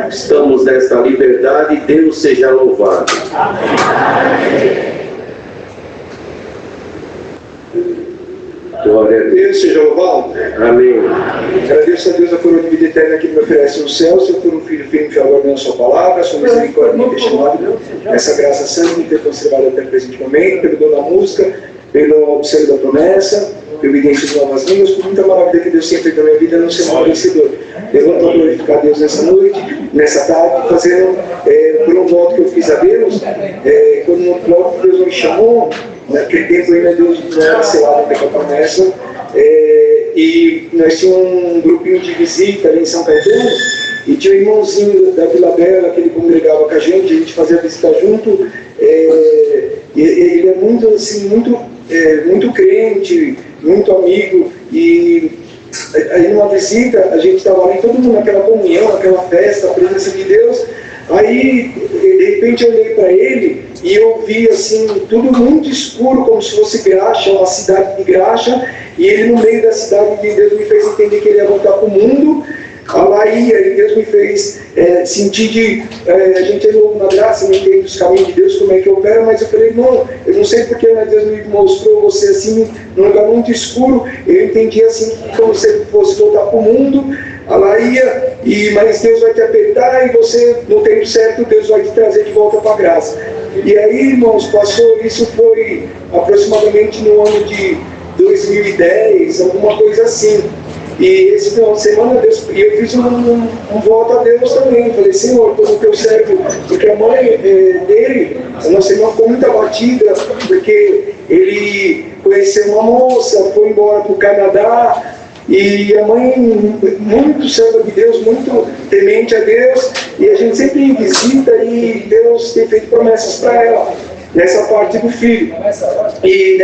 estamos nesta liberdade, Deus seja louvado. Glória a Deus, seja louvado. Amém. Agradeço a Deus a coroa de vida eterna que me oferece no céu, se eu for um filho firme e fiel guardando a sua palavra, a sua misericórdia me ter chamado, essa graça santa me ter conservado até o presente momento, pelo dom da música, pelo observo da promessa, pelo evidência de novas línguas, por muita maravilha que Deus tem feito na minha vida, não ser mal vencedor. Levanto a glorificar a Deus nessa noite, nessa tarde, fazendo por um voto que eu fiz a Deus, quando logo Deus me chamou, naquele tempo ainda Deus não era selado com a promessa, e nós tínhamos um grupinho de visita ali em São Caetano, e tinha um irmãozinho da Vila Bela que ele congregava com a gente fazia visita junto, e ele é muito assim, muito crente, muito amigo, e aí numa visita a gente estava ali, todo mundo naquela comunhão, naquela festa, a presença de Deus. Aí de repente eu olhei para ele e eu vi assim, tudo muito escuro, como se fosse Graxa, uma cidade de Graxa, e ele no meio da cidade de Deus me fez entender que ele ia voltar para o mundo. E Deus me fez sentir a gente é novo na graça, não entende os caminhos de Deus, como é que opera, mas eu falei, não, eu não sei porque, mas Deus me mostrou você assim, num lugar muito escuro, eu entendi assim, como se você fosse voltar para o mundo, mas Deus vai te apertar e você, no tempo certo, Deus vai te trazer de volta para a graça. E aí, irmãos, isso foi aproximadamente no ano de 2010, alguma coisa assim. E esse final de semana eu fiz um voto a Deus também. Falei, Senhor, como que eu servo? Porque a mãe dele, a nossa irmã, ficou muito abatida, porque ele conheceu uma moça, foi embora para o Canadá, e a mãe, muito serva de Deus, muito temente a Deus, e a gente sempre visita e Deus tem feito promessas para ela, nessa parte do filho. E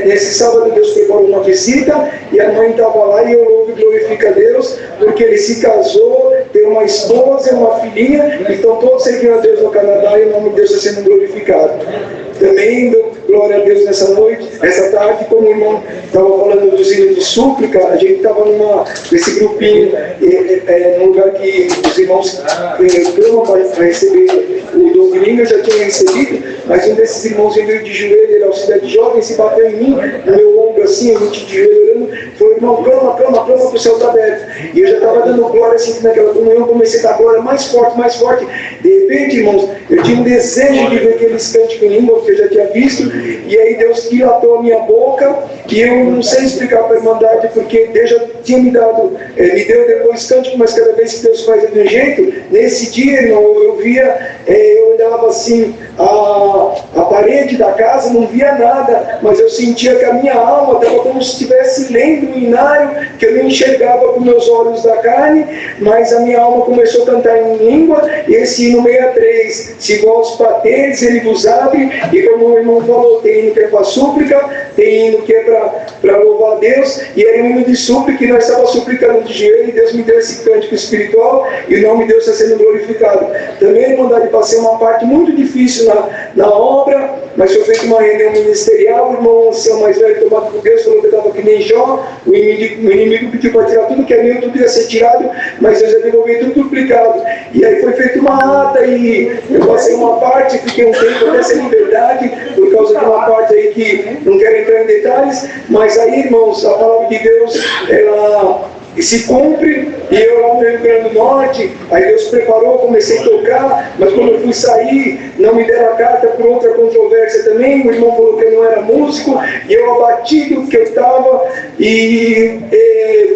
nesse sábado Deus preparou uma visita e a mãe estava lá e eu louvo e glorifico a Deus porque ele se casou, tem uma esposa e uma filhinha, então todos servindo a Deus no Canadá e o nome de Deus está sendo glorificado. Também dou glória a Deus nessa noite, nessa tarde, como o irmão estava falando do hino de súplica, a gente estava nesse grupinho, num lugar que os irmãos clamam para receber o domingo, eu já tinha recebido, mas um desses irmãos veio de joelho, ele é auxiliar de jovem, se bateu em mim, no meu ombro assim, a gente de joelho orando, falou, irmão, clama, para o céu está aberto. E eu já estava dando glória assim, naquela comunhão, comecei a dar glória mais forte. De repente, irmãos, eu tinha um desejo de ver aqueles cânticos em língua, porque eu já tinha visto, e aí Deus dilatou a minha boca, e eu não sei explicar para a Irmandade, porque Deus já tinha me deu depois cântico, mas cada vez que Deus faz de um jeito, nesse dia, irmão, eu via, eu olhava assim, a parede da casa, não via nada, mas eu sentia que a minha alma estava como se estivesse lendo um hinário, que eu não enxergava com meus olhos da carne, mas a minha alma começou a cantar em língua, e esse hino 63, se igual aos patentes, ele vos abre, e como o irmão falou, tem hino que é para súplica, tem hino que é para louvar a Deus, e é um hino de súplica, e nós estávamos suplicando de joelho, e Deus me deu esse cântico espiritual, e o nome de Deus está sendo glorificado. Também a Irmandade passei uma parte muito difícil na obra, mas foi feita uma reunião ministerial, o irmão ancião mais velho tomado por Deus, falou que estava que nem Jó, o inimigo pediu para tirar tudo que é meu, tudo ia ser tirado, mas Deus ia devolver tudo duplicado. E aí foi feita uma ata, e eu passei uma parte, fiquei um tempo até sem liberdade, por causa de uma parte aí que não quero entrar em detalhes, mas aí, irmãos, a palavra de Deus, ela se cumpre, e eu lá no Rio Grande do Norte, aí Deus preparou, comecei a tocar, mas quando eu fui sair, não me deram a carta por outra controvérsia também, o irmão falou que eu não era músico, e eu abatido que eu estava, e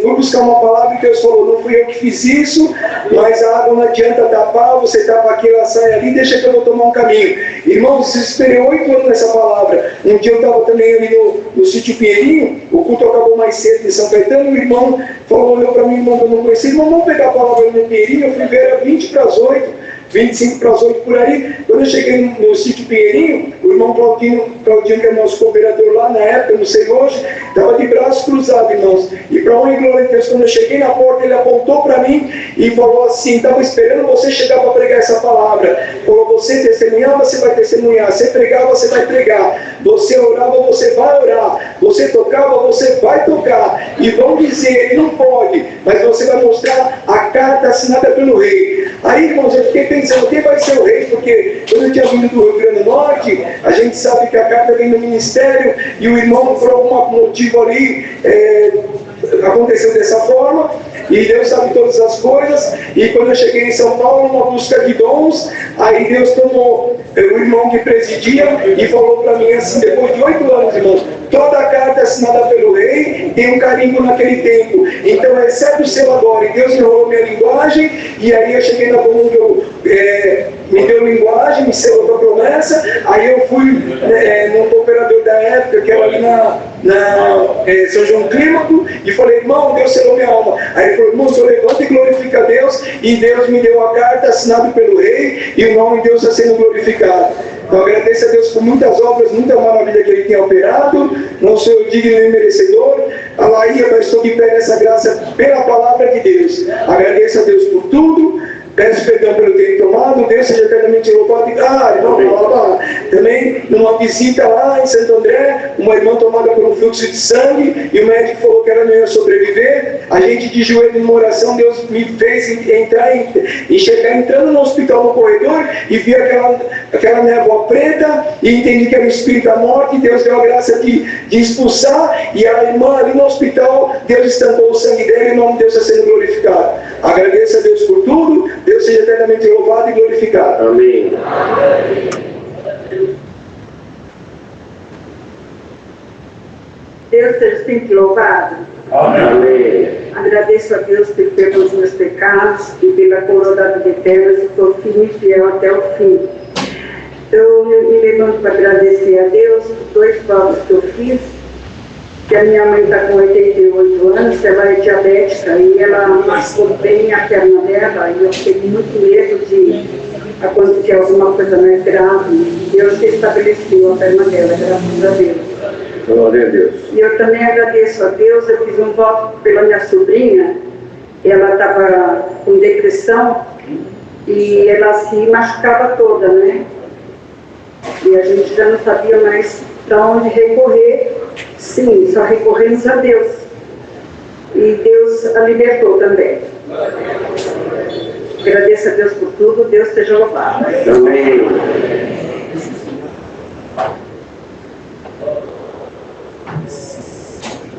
fui buscar uma palavra, e Deus falou, não fui eu que fiz isso, mas a água não adianta tapar, você tapa aqui, ela sai ali, deixa que eu vou tomar um caminho. Irmãos, eu esperei 8 anos nessa palavra. Um dia eu estava também ali no sítio Pinheirinho, o culto acabou mais cedo em São Caetano, o irmão falou, olhou para mim, irmão, que eu não conhecia, irmão, vamos pegar a palavra no Pinheirinho, eu fui ver, era 20 para as 8, 25 para as 8 por aí. Quando eu cheguei no sítio Pinheirinho, o irmão Claudinho, que é nosso cooperador lá na época, não sei hoje, estava de braços cruzados, irmãos. E para honra e glória de Deus, quando eu cheguei na porta, ele apontou para mim e falou assim: estava esperando você chegar para pregar essa palavra. Falou: você testemunhar, você vai testemunhar. Você pregar, você vai pregar. Você orava, você vai orar. Você tocava, você vai tocar. E vão dizer, ele não pode, mas você vai mostrar a carta assinada pelo rei. Aí, irmãos, eu fiquei pensando, quem vai ser o rei? Porque quando eu tinha vindo do Rio Grande do Norte, a gente sabe que a carta vem do ministério e o irmão, por algum motivo ali, aconteceu dessa forma. E Deus sabe todas as coisas. E quando eu cheguei em São Paulo, numa busca de dons, aí Deus tomou o irmão que presidia e falou para mim assim, depois de 8 anos, irmão, toda a carta assinada pelo rei tem um carimbo naquele tempo. Então, recebe o seu agora. E Deus enrolou minha linguagem. E aí eu cheguei na comum me deu linguagem, me selou a promessa. Aí eu fui num cooperador da época, que era ali na São João Clímaco, e falei: irmão, Deus selou minha alma. Aí ele falou: irmão, o senhor levanta e glorifica a Deus. E Deus me deu a carta assinada pelo rei, e o nome de Deus está sendo glorificado. Então agradeço a Deus por muitas obras, muita maravilha que Ele tem operado. Não sou digno nem merecedor, mas estou de pé nessa graça pela palavra de Deus. Agradeço a Deus por tudo. Peço perdão pelo ter tomado. Deus seja eternamente louvado. Também numa visita lá em Santo André, uma irmã tomada por um fluxo de sangue, e o médico falou que ela não ia sobreviver. A gente de joelho numa oração, Deus me fez enxergar entrando no hospital no corredor e vi aquela névoa preta e entendi que era o espírito da morte. Deus deu a graça de expulsar, e a irmã ali no hospital, Deus estampou o sangue dela e o nome de Deus está sendo glorificado. Agradeço a Deus por tudo. Deus seja eternamente louvado e glorificado. Amém. Deus seja sempre louvado. Amém. Agradeço a Deus por perdoar os meus pecados e pela coroa da vida eterna, e estou firme e fiel até o fim. Eu me levanto para agradecer a Deus por 2 provas que eu fiz. Que a minha mãe está com 88 anos, ela é diabética e ela machucou bem a perna dela, e eu fiquei com muito medo de acontecer alguma coisa mais grave. Deus estabeleceu a perna dela, graças a Deus. Glória a Deus. E eu também agradeço a Deus. Eu fiz um voto pela minha sobrinha, ela estava com depressão e ela se machucava toda, né? E a gente já não sabia mais para onde recorrer. Sim, só recorremos a Deus. E Deus a libertou também. Agradeço a Deus por tudo. Deus seja louvado. Amém.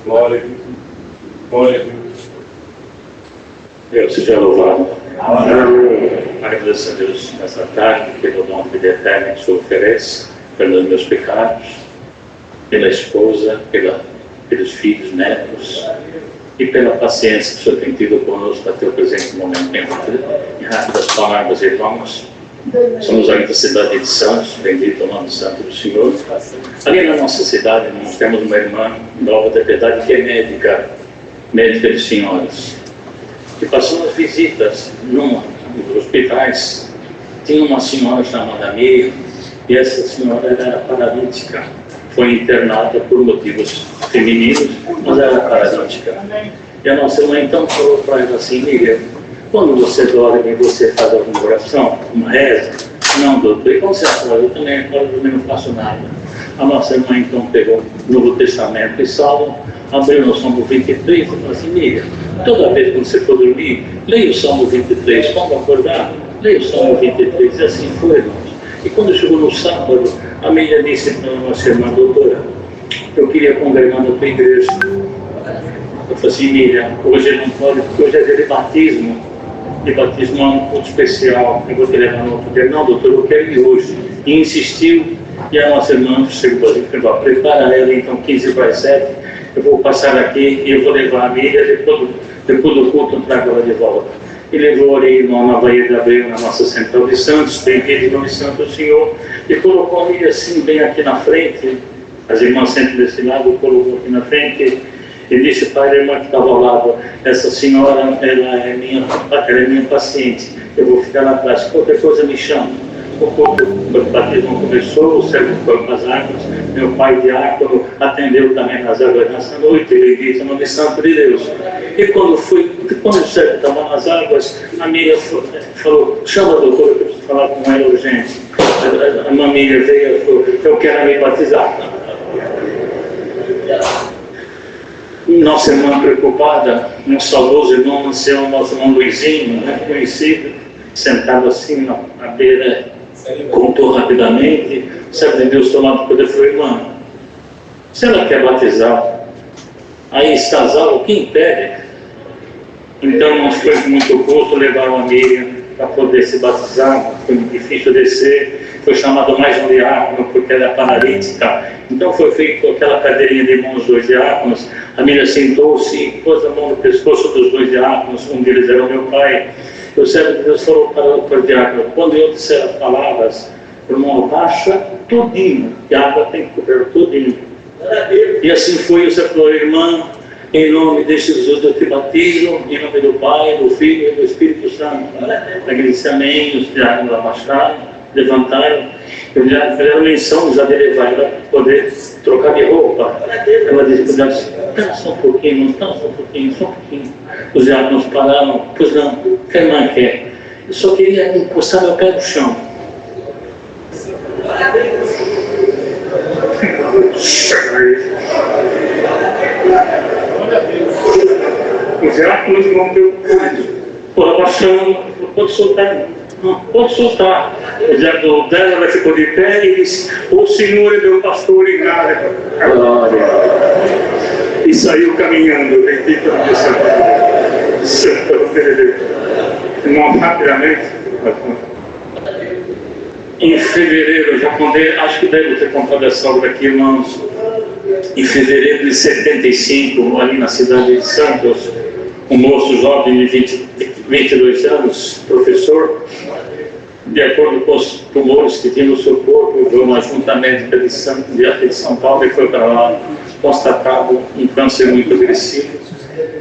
Glória a Deus. Glória a Deus. Deus seja louvado. Amém. Agradeço a Deus nessa tarde pelo dom de vida eterna que o Senhor oferece, pelos meus pecados, pela esposa, pelos filhos, netos, e pela paciência que o Senhor tem tido conosco até o presente momento. Em rápidas palavras, irmãos, somos ainda a cidade de Santos, bendito o nome santo do Senhor. Ali na nossa cidade, nós temos uma irmã nova da piedade que é médica de senhoras, que passou as visitas nos hospitais. Tinha uma senhora chamada Meia, e essa senhora era paralítica. Foi internada por motivos femininos, mas era paralítica. E a nossa irmã então falou para ela assim: Miriam, quando você dorme, você faz alguma oração, uma reza? Não, doutor. E quando você acorda? Eu também não faço nada. A nossa irmã então pegou o Novo Testamento e Salmo, abriu no Salmo 23 e falou assim: Miriam, toda vez que você for dormir, leia o Salmo 23. Quando acordar, leia o Salmo 23. E assim foi, irmãos. E quando chegou no sábado, a Miriam disse para a nossa irmã: doutora, eu queria congregar na tua igreja. Eu falei assim: Miriam, hoje não pode, porque hoje é dia de batismo. E batismo é um culto especial, eu vou te levar no outro dia. Não, doutor, eu quero ir hoje. E insistiu, e a nossa irmã chegou para preparar ela, então 15 para as 7, eu vou passar aqui e eu vou levar a Miriam, depois do culto eu trago ela de volta. E levou ali na Bahia de Abreu, na nossa central de Santos, bem em nome santo do Senhor, e colocou a Miriam assim, bem aqui na frente. As irmãs sempre desse lado, colocou aqui na frente, e disse para a irmã que estava ao lado: essa senhora, ela é minha paciente, eu vou ficar lá atrás, qualquer coisa me chama. O batismo começou, o servo foi para as águas, meu pai diácono atendeu também nas águas nessa noite, ele disse, no nome santo de Deus. E quando o servo estava nas águas, a amiga falou, chama a doutora, eu preciso falar com ela urgente. A amiga veio e falou, eu quero me batizar. Nossa irmã preocupada, um saudoso irmão, nosso irmão Luizinho, né, conhecido, sentado assim na beira, contou rapidamente, servo de Deus tomado por poder, falou, irmã, se ela quer batizar, aí esse casal, o que impede? Então não foi muito custo levar uma amiga para poder se batizar, foi difícil descer, foi chamado mais um diácono porque ela é paralítica, então foi feito aquela cadeirinha de mãos dos dois diáconos, a menina sentou-se e pôs a mão no pescoço dos dois diáconos, um deles era o meu pai. O servo de Deus falou para o diácono, quando eu disser as palavras, irmão, abaixa tudinho, que a água tem que cobrir tudinho. E assim foi, o servo falou, irmã, em nome de Jesus eu te batizo, em nome do Pai, do Filho e do Espírito Santo. Aquele disse amém, os diáconos abaixaram, levantaram, e o diácono fizeram menção já de levar ela para poder trocar de roupa. Ela disse para Deus, só um pouquinho, só um pouquinho. Os diáconos pararam, pois não, o que a irmã quer? Eu só queria encostar meu pé no chão. Os diáconos vão preocupados, por abaixando, pode soltar. Não, pode soltar. O diácono dela ficou de pé e disse, o Senhor é meu pastor e nada. E saiu caminhando, bendito nome do Senhor. Irmão, rapidamente. Em fevereiro, já contei, acho que devo ter contado essa obra aqui, irmãos. Em fevereiro de 75, ali na cidade de Santos, um moço jovem de 22 anos, professor, de acordo com os tumores que tinha no seu corpo, veio uma junta médica de São Paulo e foi para lá, constatado um câncer muito agressivo.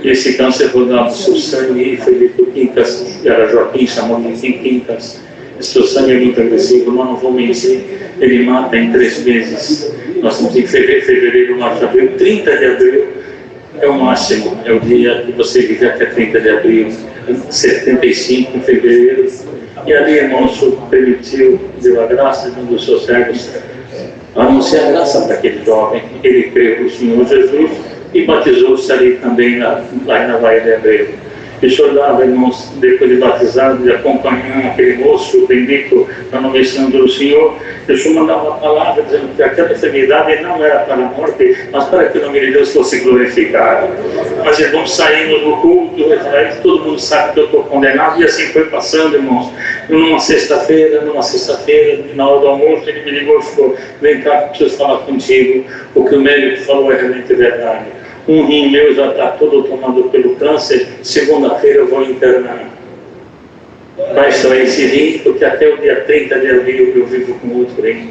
E esse câncer rodava seu sangue e foi dito Quincas, era Joaquim, chamou de Quincas. Seu sangue é muito agressivo, mas não vou mentir, ele mata em 3 meses. Nós estamos em fevereiro, março, abril, 30 de abril é o máximo, é o dia que você vive até 30 de abril, 75 em fevereiro. E ali, irmão, o Senhor permitiu, deu a graça de um dos seus servos, anunciar a graça para aquele jovem. Ele creu no Senhor Jesus e batizou-se ali também, lá na Baía de Abreu. E o Senhor dava, irmãos, depois de batizado, de acompanhar aquele moço bendito na nome santo do Senhor, o Senhor mandava uma palavra dizendo que aquela enfermidade não era para a morte, mas para que o nome de Deus fosse glorificado. Mas, irmãos, saímos do culto, todo mundo sabe que eu estou condenado, e assim foi passando, irmãos. Numa sexta-feira, na hora do almoço, ele me ligou e falou, vem cá, preciso falar contigo, o que o médico falou é realmente verdade. Um rim meu já está todo tomado pelo câncer, segunda-feira eu vou internar. Vai só esse rim, porque até o dia 30 de abril eu vivo com outro rim.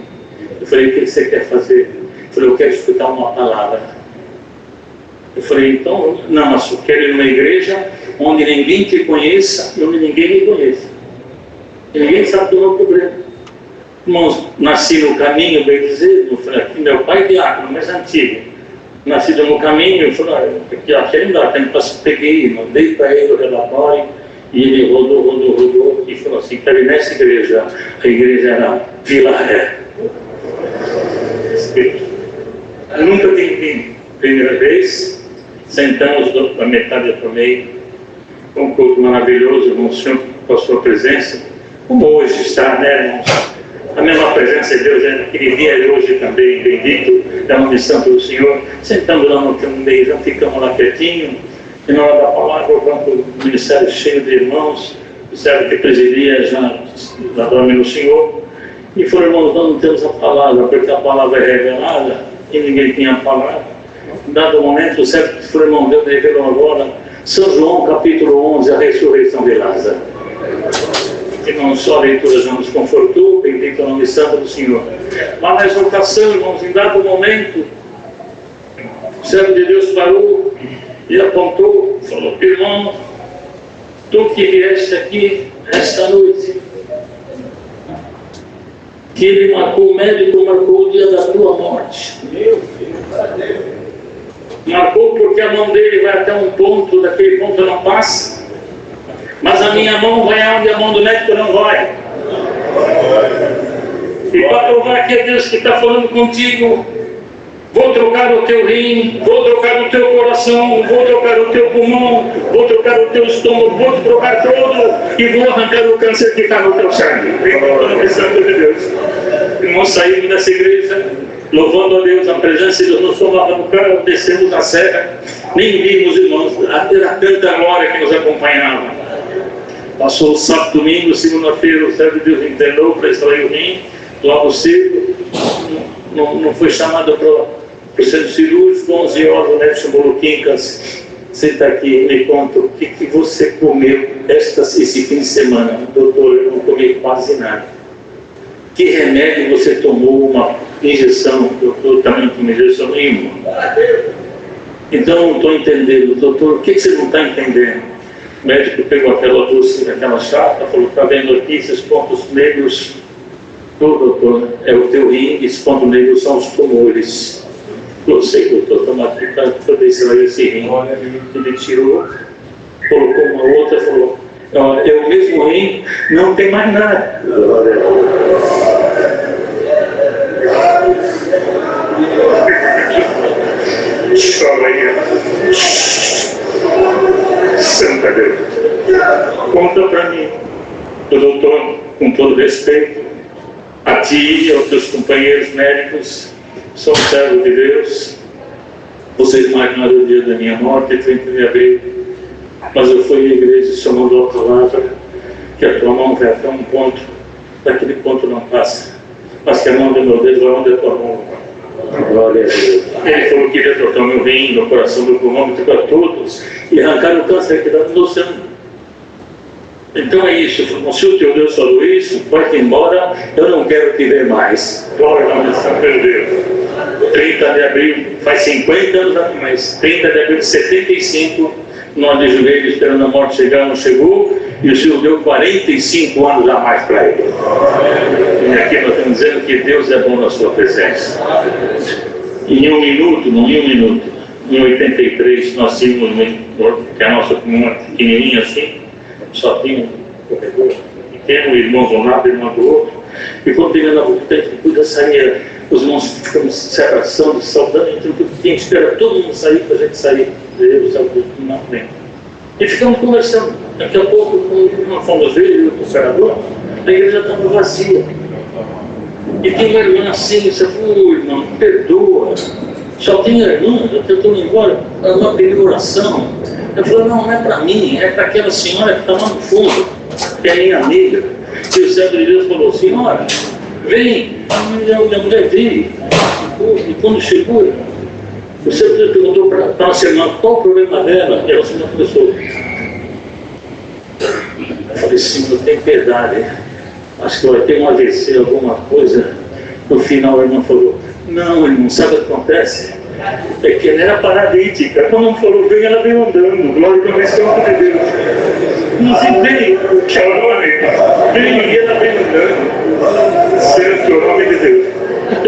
Eu falei, o que você quer fazer? Eu falei, eu quero escutar uma palavra. Eu falei, então, não, mas eu quero ir numa igreja onde ninguém te conheça e onde ninguém me conheça. E ninguém sabe do meu problema. Irmãos, nasci no caminho, bem dizer, meu pai é diácono, mas antigo. Nascido no caminho, eu falei, aquele lugar, peguei, mandei para ele o relatório, e ele rodou, e falou assim, quero ir nessa igreja. A igreja era Vila Ré. Eu nunca tinha vindo. Primeira vez, sentamos a metade para o meio, um culto maravilhoso, irmão, Senhor, com a sua presença, como hoje está, né, irmãos? A mesma presença de Deus naquele dia e hoje também, bendito, da nome santo do Senhor. Sentando lá no meio, já ficamos lá quietinho, e na hora da palavra, o ministério cheio de irmãos, o servo que presidia já dorme no Senhor, e foram, irmãos, nós não temos a palavra, porque a palavra é revelada, e ninguém tinha a palavra. Em dado momento, o servo que foi, irmão, Deus revelou agora, São João, capítulo 11, a ressurreição de Lázaro. Irmãos, só a leitura já nos confortou, bendito o nome santo do Senhor. Lá na exortação, irmãos, em dado momento, o servo de Deus parou e apontou, falou, irmão, tu que vieste aqui esta noite, que ele marcou, o médico marcou o dia da tua morte. Marcou porque a mão dele vai até um ponto, daquele ponto não passa. Mas a minha mão vai aonde a mão do médico não vai. E para provar que é Deus que está falando contigo, vou trocar o teu rim, vou trocar o teu coração, vou trocar o teu pulmão, vou trocar o teu estômago, vou trocar todo e vou arrancar o câncer que está no teu sangue. Em Santo de Deus. Irmãos, saímos dessa igreja, louvando a Deus, a presença de Deus nos tomava no carro, descemos a serra, nem vimos, irmãos, era tanta glória que nos acompanhava. Passou o sábado, domingo, segunda-feira, o servo de Deus internou para extrair o rim, logo cedo, não foi chamado para o centro cirúrgico, 11 horas, o médico chamou o Quincas, senta aqui, me conta o que você comeu esse fim de semana. Doutor, eu não comi quase nada. Que remédio você tomou? Uma injeção? Doutor, também tomei injeção nenhuma. Então, não estou entendendo. Doutor, o que você não está entendendo? O médico pegou aquela doce, aquela chapa, falou, está vendo aqui esses pontos negros? Doutor, é o teu rim, esses pontos negros são os tumores. Eu sei, doutor, toma para poder extrair esse rim. Ele tirou, colocou uma outra, falou, é o mesmo rim, não tem mais nada. Santa Deus. Conta para mim, doutor, com todo respeito, a ti e aos teus companheiros médicos, sou servo de Deus. Vocês imaginaram o dia da minha morte, 30 de abril, mas eu fui à igreja e chamando a palavra que a tua mão vai até um ponto, daquele ponto não passa, mas que a mão do meu Deus vai onde a tua mão. Glória a Deus. Ele falou que iria trocar meu rim, meu coração, meu pulmão, para todos e arrancar o câncer que está no sangue. Então é isso, se o teu Deus falou isso, vai-te embora, eu não quero te ver mais. Glória ao nome de Santo Deus. 30 de abril, faz 50 anos atrás, 30 de abril de 75, nós de joelhos esperando a morte chegar, não chegou, e o Senhor deu 45 anos a mais para ele. E aqui nós estamos dizendo que Deus é bom na sua presença. Em um minuto, em 83, nós tínhamos, que a nossa comunidade pequenininha assim, só tinha um corredor pequeno, irmãos de um lado, irmão do outro, e quando pegando a volta, depois da saída, os irmãos ficam se abraçando, se saudando, então quem espera todo mundo sair para a gente sair, Deus sabe na frente. E ficamos conversando, daqui a pouco, quando nós fomos ver, eu e o operador, a igreja estava vazia. E tem uma irmã assim, você falou, irmão, perdoa, só tem a irmã, eu estou indo embora, ela pediu oração. Eu falei, não é para mim, é para aquela senhora que está lá no fundo, que é minha amiga. E o servo de Deus falou, senhora, vem, a mulher veio. E quando chegou, o servo de Deus perguntou para a nossa irmã, qual o problema dela? E ela se começou. Eu falei, senhor, tem piedade, acho que vai ter um AVC, alguma coisa. No final a irmã falou, não, irmão, sabe o que acontece? É que ela era paralítica. Quando não falou bem, ela veio andando. Glória ao Santo de Deus. Não se veio, veio e ela veio andando. Santo o nome de Deus.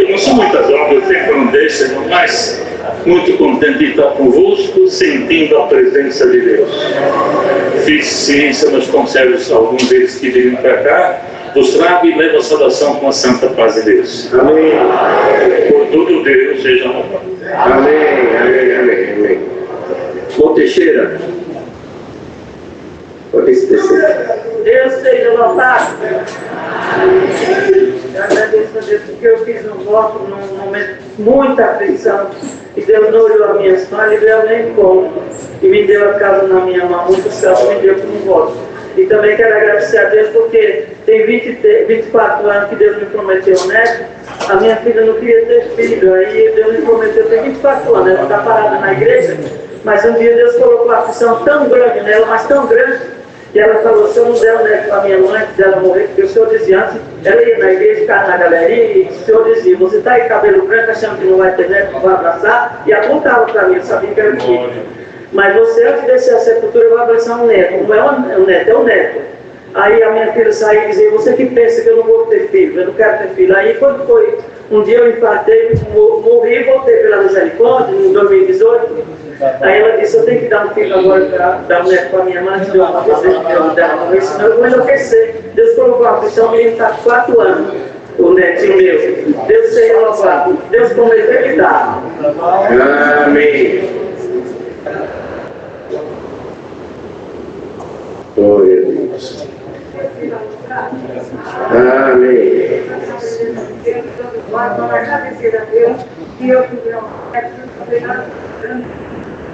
Não são muitas obras, o tempo não deixa, mas muito contente de estar convosco, sentindo a presença de Deus. Fiz ciência nos conselhos, alguns deles que viriam para cá. Vos trago e levo a saudação com a santa paz de Deus. Amém. Por todo Deus seja louvado. Amém, amém, amém, amém. Bom, Teixeira, pode se descer. Deus seja louvado. Eu agradeço a Deus porque eu fiz um voto num momento de muita aflição e Deus não olhou a minha história e veio ao meu encontro e me deu a casa na minha mão, muito céu me deu como voto. E também quero agradecer a Deus porque tem 24 anos que Deus me prometeu um neto. A minha filha não queria ter filho, aí Deus me prometeu, tem 24 anos, ela está parada na igreja, mas um dia Deus colocou uma aflição tão grande nela, mas tão grande, que ela falou, se eu não der o neto para minha mãe, se ela morrer, porque o senhor dizia antes, ela ia na igreja, ficava na galerinha, e o senhor dizia, você está aí cabelo branco, achando que não vai ter neto, não vai abraçar, e apontava para mim, eu sabia que era filho. mas você, antes de descer a sepultura, vai abraçar um neto. Não é um neto, é um neto. Aí a minha filha saiu e dizia, você que pensa que eu não vou ter filho, eu não quero ter filho. Aí quando foi, um dia eu infartei, morri e voltei pela misericórdia, em 2018. Aí ela disse, eu tenho que dar um filho agora para dar um neto para minha mãe, que Deus vai fazer, que Deus dela morrer, senão eu vou enlouquecer. Deus colocou a aflição, o menino está com 4 anos, o netinho meu. Deus seja louvado, Deus prometeu que dá. Amém. Glória a Deus. Amém.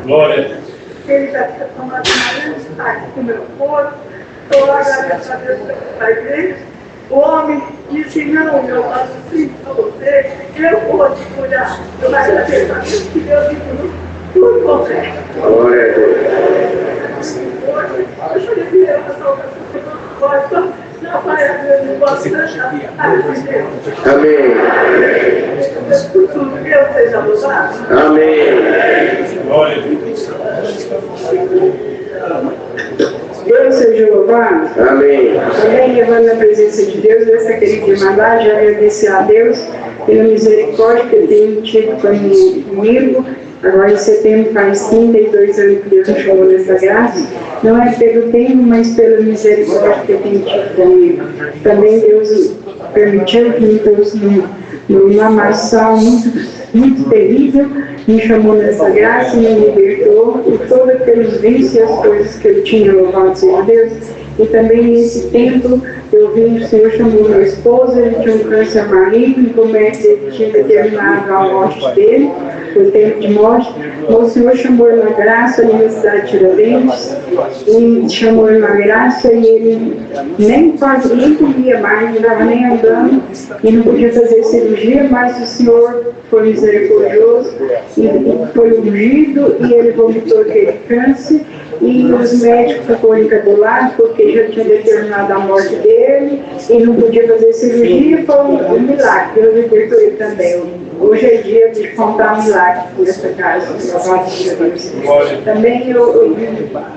Glória. Ele já tinha tomado uma grande parte do meu corpo. Estou agradecendo a Deus pela igreja. O homem disse, não, eu faço assim para você, eu vou te cuidar. Eu vou agradecer a Deus que Deus me tudo consegue. Glória a Deus. Hoje, eu falei que eu sou gosto, não vai haver bastante a Deus. Amém. Por tudo, Deus seja louvado. Amém. Glória a Deus. Deus seja louvado. Amém. Também levando a presença de Deus, nessa querida irmandade, agradecer a Deus pela misericórdia que Ele tem tido comigo. Agora em setembro faz 32 anos que Deus me chamou nessa graça. Não é pelo tempo, mas pela misericórdia que Ele tem tido comigo. Também Deus permitiu que me trouxe numa maldição muito terrível, me chamou nessa graça, me libertou de todos aqueles vícios e as coisas que eu tinha, louvado seja Deus. E também nesse tempo eu vi o Senhor chamou meu esposo, ele tinha um câncer maligno, e como ele tinha determinado a morte dele, o tempo de morte, o Senhor chamou ele na graça ali na cidade de Tiradentes, e chamou ele na graça e ele nem comia mais, não estava nem andando, e não podia fazer cirurgia, mas o Senhor foi misericordioso, e foi ungido, e ele vomitou aquele câncer, e os médicos ficou encabulados porque já tinha determinado a morte dele e não podia fazer cirurgia, foi um milagre. Deus libertou ele também. Hoje é dia de contar um milagre por essa casa. Também eu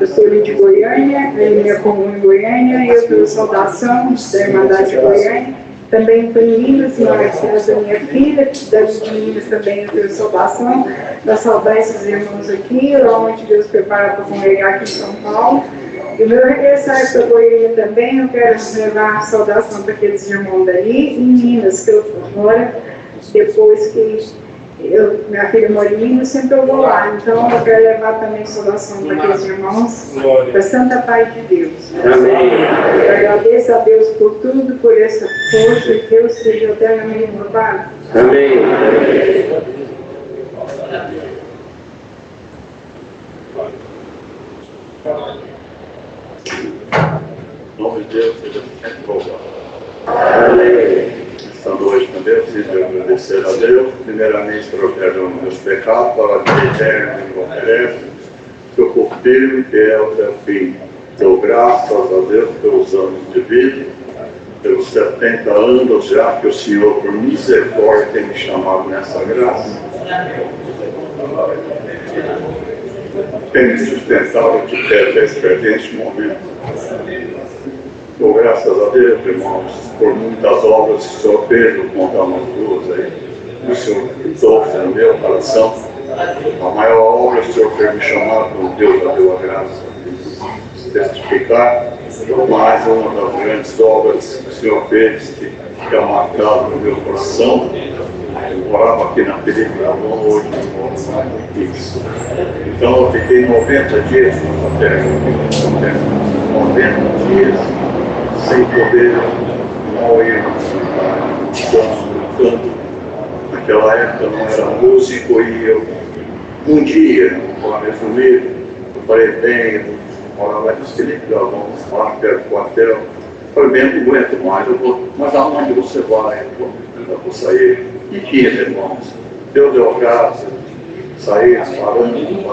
sou de Goiânia, minha comuna em Goiânia, e eu dou saudação da Irmandade de Goiânia. Também estou em Minas, na casa da minha filha, das meninas também eu tenho saudação, da saudar esses irmãos aqui, onde Deus prepara para congregar aqui em São Paulo. E o meu regressar para Goiânia também, eu quero levar a saudação para aqueles irmãos dali, em Minas, que eu estou agora, depois que minha filha mora em Minas, sempre eu vou lá. Então eu quero levar também saudação para aqueles irmãos, para a Santa Paz de Deus. Amém. Eu agradeço a Deus por tudo, por essa força, que Deus seja eternamente louvado. Amém. Em nome de Deus, seja sempre louvado. Amém. Esta noite também eu preciso agradecer a Deus, primeiramente pelo perdão dos meus pecados, pela vida eterna que me oferece, que eu confirme fiel até o fim. Dou graças a Deus pelos anos de vida, pelos 70 anos já que o Senhor, por misericórdia, tem me chamado nessa graça. Tem me sustentado de pé até esse presente momento. Dou graças a Deus, irmãos, por muitas obras que o Senhor fez, vou contar umas duas aí. O Senhor trouxe no meu coração. A maior obra que o Senhor fez me chamar, como Deus já deu a graça de testificar. Mas uma das grandes obras que o Senhor fez, que fica marcado no meu coração. Eu morava aqui na Periferia, hoje eu moro mais fixo. Então eu fiquei 90 dias na terra, 90 dias, sem poder mal ir no canto. Naquela época eu não era músico e eu, um dia, para resumir, eu falei, bem, eu morava em Felipe Galvão, lá perto do quartel. Eu falei, bem, eu não aguento mais, eu vou, mas aonde você vai? Eu vou sair. E 15 irmãos. Deus deu a graça, saí parando.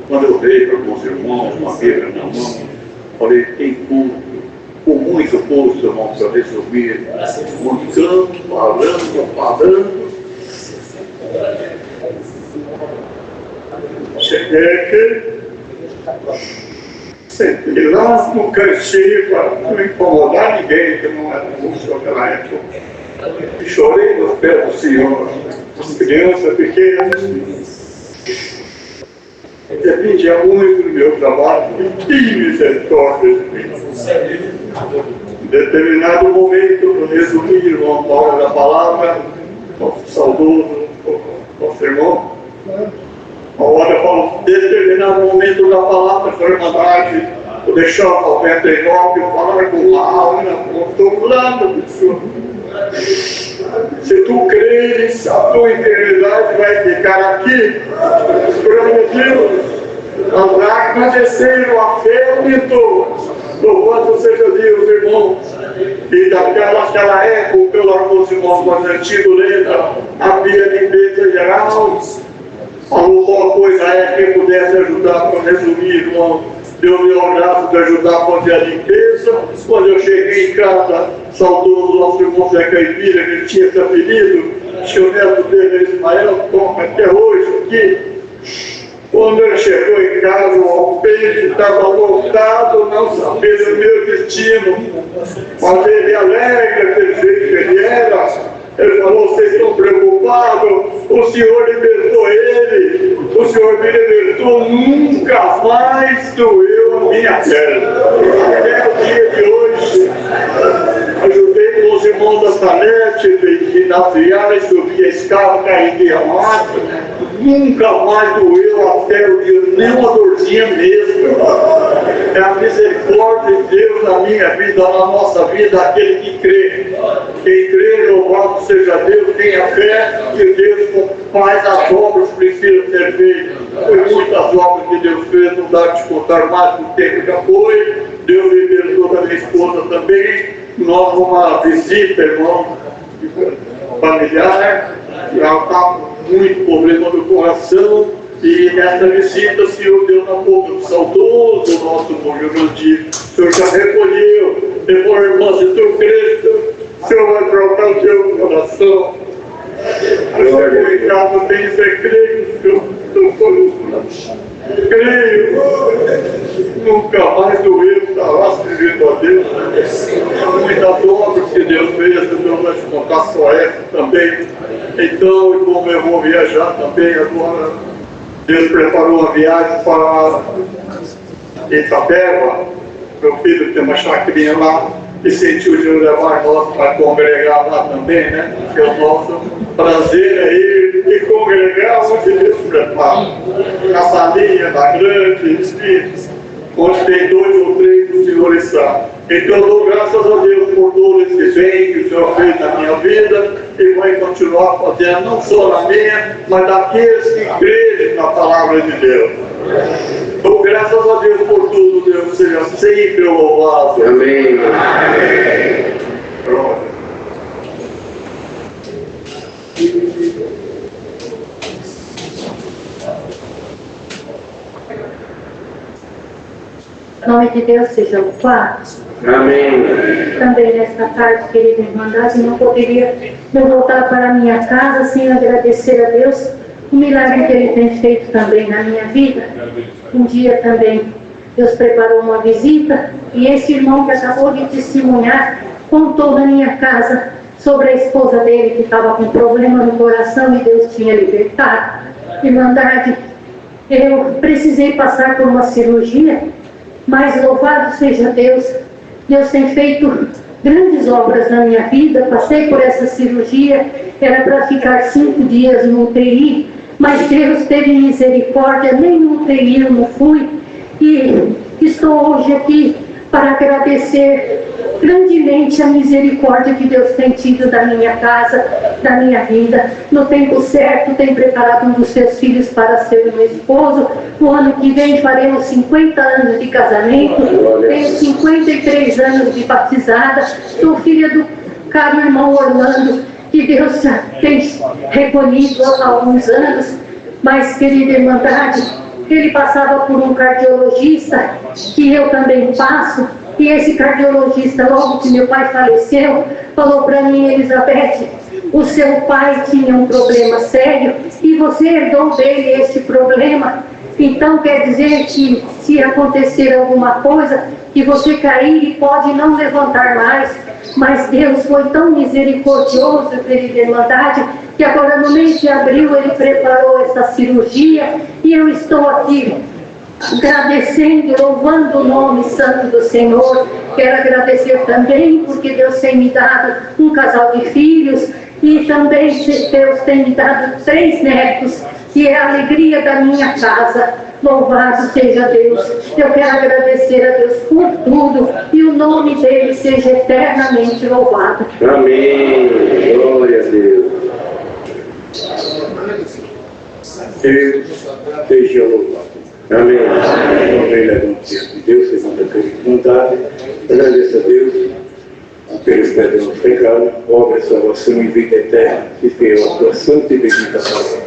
Quando eu veio para alguns irmãos, uma Bíblia na mão, falei, tem culto, com muito culto, irmãos, para resumir, montando, parando. Cheguei aqui, Sentei lá no cantinho para não incomodar ninguém, que não era música naquela época. E chorei nos pés do Senhor, as crianças pequenas. Dependia muito do meu trabalho, e que misericórdia de mim. Em determinado momento, eu resumi o irmão Paulo da palavra, nosso saudoso, nosso irmão. A hora falou, em determinado momento da palavra, foi uma tarde, vou deixar o 99 e falar com a alma, estou falando do Senhor. Se tu creres, a tua eternidade vai ficar aqui. As lágrimas desceram, a fé aumentou. Louvado seja Deus, irmãos. E daquela época, pelo amor dos irmãos mais antigos, lembra, havia limpeza geral. Falou uma coisa que pudesse ajudar para resumir, irmão. Deu-me o braço de ajudar a fazer a limpeza. Quando eu cheguei em casa, saudoso nosso irmão Zé Caipira, que ele tinha esse apelido, tinha o neto dele, Ismael, toma até hoje aqui. Quando ele chegou em casa, o peito estava lotado, não sabia o meu destino. Mas ele alegre, perfeito que ele era. Ele falou, vocês estão preocupados? O Senhor libertou ele. O Senhor me libertou, nunca mais doeu a minha pele. Até o dia de hoje, ajudei com os irmãos da Salete, e na viagem, subi a escada, caí a mata. Nunca mais doeu até o dia, nem uma dorzinha mesmo. É a misericórdia de Deus na minha vida, na nossa vida, aquele que crê. Quem crê, louvado seja Deus, tenha fé que Deus faz as obras que precisam ser feitas. Foi muitas obras que Deus fez, não dá de contar mais do tempo que já foi. Deus libertou da minha esposa também. Nós uma visita, irmão, familiar, ela está com muito problema no coração. E nessa visita o Senhor deu na boca do saudoso nosso irmão Jurandir. O Senhor já recolheu. Irmão, irmão, se tu crês, o Senhor vai trocar o teu coração. Eu chego em casa, tenho fé, creio, creio. Nunca mais doeu, está lá servindo a Deus. Muitas obras que Deus fez, Deus vai te contar só essa também. Então, como eu vou viajar também agora, Deus preparou uma viagem para Itapeva. Meu filho tem uma chacrinha lá e sentiu de levar nós para congregar lá também, né? Porque o nosso prazer é ir e congregar onde Deus prepara. Na salinha, na grande, onde tem 2 ou 3 do Senhor está. Então eu dou graças a Deus por todo esse bem que o Senhor fez na minha vida e vai continuar fazendo, não só na minha, mas daqueles que creem na palavra de Deus. Dou graças a Deus por tudo, Deus seja sempre louvado. Amém. Amém. Pronto. Em nome de Deus seja louvado. Amém. Também nesta tarde, querida irmandade, não poderia eu voltar para a minha casa sem agradecer a Deus o milagre que Ele tem feito também na minha vida. Um dia também Deus preparou uma visita e esse irmão que acabou de testemunhar contou na minha casa sobre a esposa dele que estava com problema no coração e Deus tinha libertado. Irmandade, eu precisei passar por uma cirurgia, mas louvado seja Deus. Deus tem feito grandes obras na minha vida. Passei por essa cirurgia, era para ficar 5 dias no UTI, mas Deus teve misericórdia, nem no UTI eu não fui. E estou hoje aqui para agradecer grandemente a misericórdia que Deus tem tido da minha casa, da minha vida. No tempo certo, tem preparado um dos seus filhos para ser meu esposo. No ano que vem faremos 50 anos de casamento. Tenho 53 anos de batizada. Sou filha do caro irmão Orlando, que Deus tem recolhido há alguns anos. Mas, querida irmandade, ele passava por um cardiologista, que eu também passo. E esse cardiologista, logo que meu pai faleceu, falou para mim: Elizabeth, o seu pai tinha um problema sério e você herdou dele esse problema. Então quer dizer que se acontecer alguma coisa, que você cair e pode não levantar mais, mas Deus foi tão misericordioso, querida Irmandade, que agora no mês de abril Ele preparou essa cirurgia e eu estou aqui agradecendo, louvando o nome santo do Senhor. Quero agradecer também porque Deus tem me dado um casal de filhos e também Deus tem me dado 3 netos, que é a alegria da minha casa. Louvado seja Deus. Eu quero agradecer a Deus por tudo e o nome dele seja eternamente louvado. Amém. Glória a Deus. Deus seja louvado. Amém. Amém. Levante-se de Deus, segundo a tua vontade. Agradeço a Deus pelos perdão dos pecados, obra, salvação e vida eterna, e pela tua santa e bendita palavra.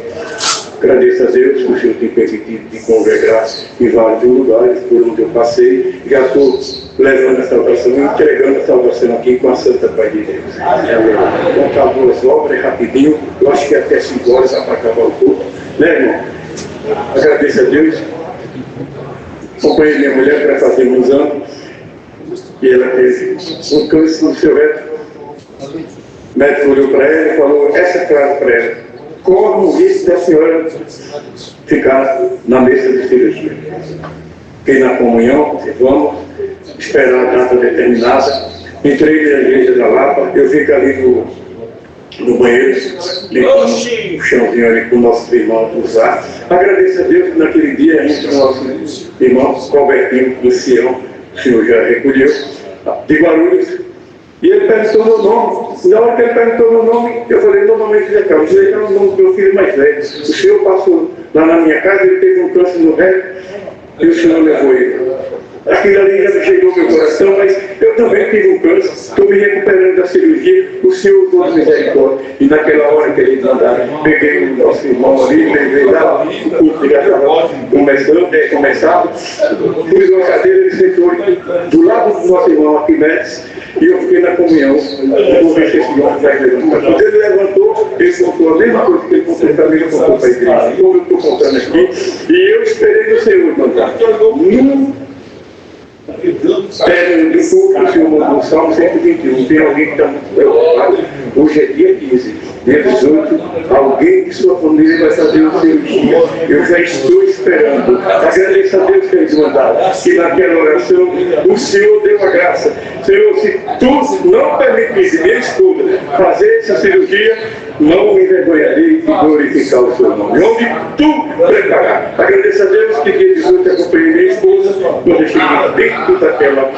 Agradeço a Deus por o Senhor ter permitido de congregar em vários lugares por onde eu passei. Já estou levando a salvação, entregando a salvação aqui com a Santa Paz de Deus. Vamos contar 2 obras rapidinho. Eu acho que até 5 horas dá para acabar o culto. Né, irmão? Agradeço a Deus. Acompanhei minha mulher para fazer uns anos. E ela teve um câncer no seu reto. O médico olhou para ela e falou essa frase para ela: corre o risco da senhora ficar na mesa de cirurgia. Fiquei na comunhão, vamos esperar a data determinada. Entrei na igreja da Lapa, eu fico ali no banheiro, limpando o chãozinho ali para o nosso irmão usar. Agradeço a Deus que naquele dia entre o nosso irmão Robertinho do Sião, o senhor já recolheu, de Guarulhos, e ele perguntou meu nome. Na hora que ele perguntou meu nome, eu falei: normalmente José Carlos. José Carlos é o nome do meu filho mais velho. O senhor passou lá na minha casa, ele teve um câncer no reto e o senhor levou ele. Aquilo ali já chegou ao meu coração, mas eu também tive um câncer, estou me recuperando da cirurgia, o senhor todo misericórdia. E naquela hora que ele mandaram, peguei o nosso irmão ali, levei lá, o culto já estava começado, fui numa cadeira, ele sentou do lado do nosso irmão Arquimedes, e eu fiquei na comunhão. Vou ver se esse irmão vai levantar. Quando ele levantou, ele contou a mesma coisa que ele contou para mim, eu contou para a igreja. Como eu estou contando aqui, e eu esperei no Senhor mandar. Do culto, o Senhor mandou o Salmo 121. Tem alguém que está muito preocupado. Hoje é dia 15, dia 18. Alguém de sua família vai fazer o seu dia. Eu já estou esperando. Agradeço a Deus que eles mandaram. Que naquela oração o Senhor deu a graça. Senhor, se tu não permitisse minha esposa fazer essa cirurgia, não me envergonharei de glorificar o seu nome. Onde tu preparar. Agradeço a Deus que dia 18 acompanhei minha esposa quando eu cheguei dentro daquela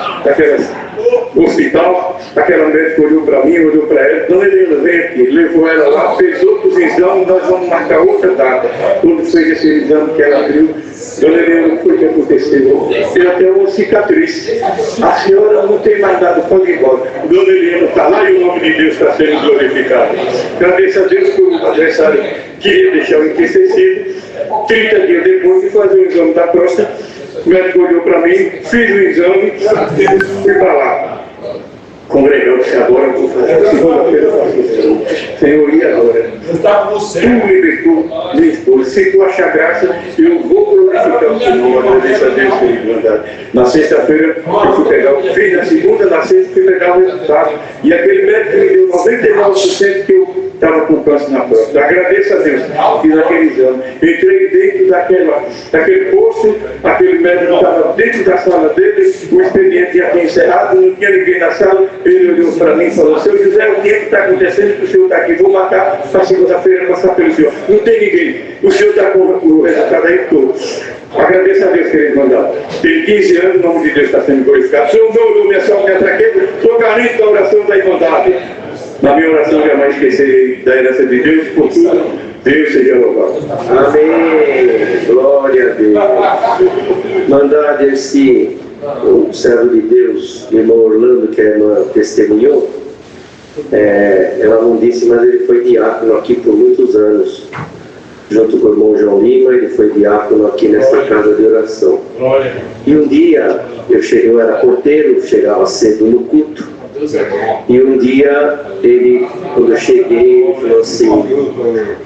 hospital. Aquela médica olhou para mim, olhou para ela: Dona Helena, vem aqui. Levou ela lá, fez outros exames, nós vamos marcar outra data. Quando fez esse exame que ela abriu, Dona Helena, o que foi que aconteceu? Eu tenho uma cicatriz. A senhora não tem mais nada, pode ir embora. Dona Helena está lá e o nome de Deus está sendo glorificado. Agradeço a Deus que o adversário queria deixar o entristecido. 30 dias depois de fazer o exame da próstata, o médico olhou para mim, fiz o exame e fui para lá. Congregando-se agora, vou fazer segunda-feira, faço o Senhor. Senhor, e agora? Tu me libertou, minha esposa. Se tu achar graça, eu vou glorificar o Senhor. Agradeço a Deus que ele mandar. Na sexta-feira, eu fui pegar, fiz na segunda, na sexta, fui pegar o resultado. E aquele médico me deu 99% que eu estava com câncer na próstata. Agradeço a Deus, fiz aquele exame. Entrei dentro daquele posto, aquele médico estava dentro da sala dele, o expediente já tinha encerrado, não tinha ninguém na sala. Ele olhou para mim e falou: Seu José, o que está acontecendo que o senhor está aqui? Vou matar para segunda-feira, passar pelo senhor. Não tem ninguém. O senhor está com o resultado aí todo. Agradeço a Deus que ele mandou. Tem 15 anos, o nome de Deus está sendo glorificado. O senhor não olhou minha só minha fraqueza, sou carente da oração da Irmandade. Na minha oração, jamais esquecerei da herança de Deus, por tudo, Deus seja louvado. Amém. Glória a Deus. Mandar esse o servo de Deus, o irmão Orlando, que a irmã testemunhou, ela não disse, mas ele foi diácono aqui por muitos anos. Junto com o irmão João Lima, ele foi diácono aqui nessa casa de oração. E um dia, eu era porteiro, chegava cedo no culto, E um dia, quando eu cheguei, ele falou assim,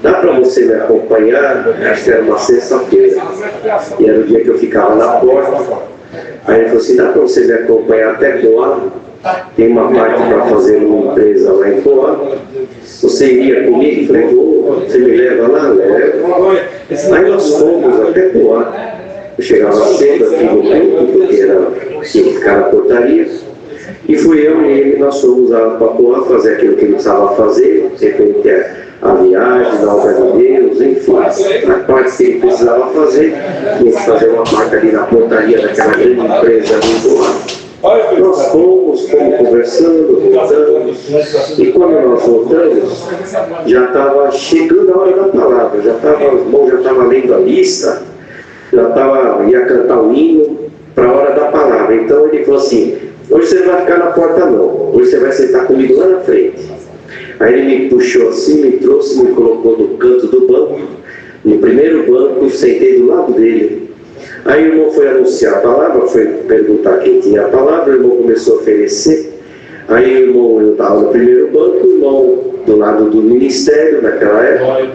dá para você me acompanhar? Acho que era uma sexta-feira. E era o dia que eu ficava na porta. Aí ele falou assim, dá para você me acompanhar até Poá? Tem uma parte para fazer numa empresa lá em Poá. Você iria comigo? Eu falei, vou, você me leva lá? Levo. Aí nós fomos até Poá. Eu chegava cedo aqui no tempo, porque tinha que ficar na portaria. E fui eu e ele, nós fomos para Poá fazer aquilo que ele precisava fazer, sempre a viagem, da obra de Deus, enfim. A parte que ele precisava fazer, tinha que fazer uma parte ali na portaria daquela grande empresa ali do lado. Nós fomos conversando, voltamos, e quando nós voltamos, já estava chegando a hora da palavra, o irmão já estava lendo a lista, ia cantar o hino para a hora da palavra. Então ele falou assim, hoje você não vai ficar na porta não, hoje você vai sentar comigo lá na frente. Aí ele me puxou assim, me trouxe, me colocou no canto do banco, no primeiro banco, sentei do lado dele. Aí o irmão foi anunciar a palavra, foi perguntar quem tinha a palavra, o irmão começou a oferecer. Aí o irmão, eu estava no primeiro banco, o irmão do lado do ministério naquela época.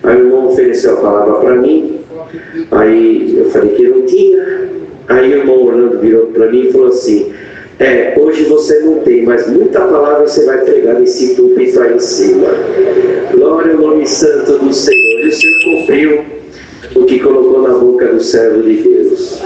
Aí o irmão ofereceu a palavra para mim, aí eu falei que não tinha. Aí o irmão Orlando virou para mim e falou assim, hoje você não tem, mas muita palavra você vai pregar nesse púlpito aí em cima. Glória ao nome santo do Senhor. E o Senhor cumpriu o que colocou na boca do servo de Deus.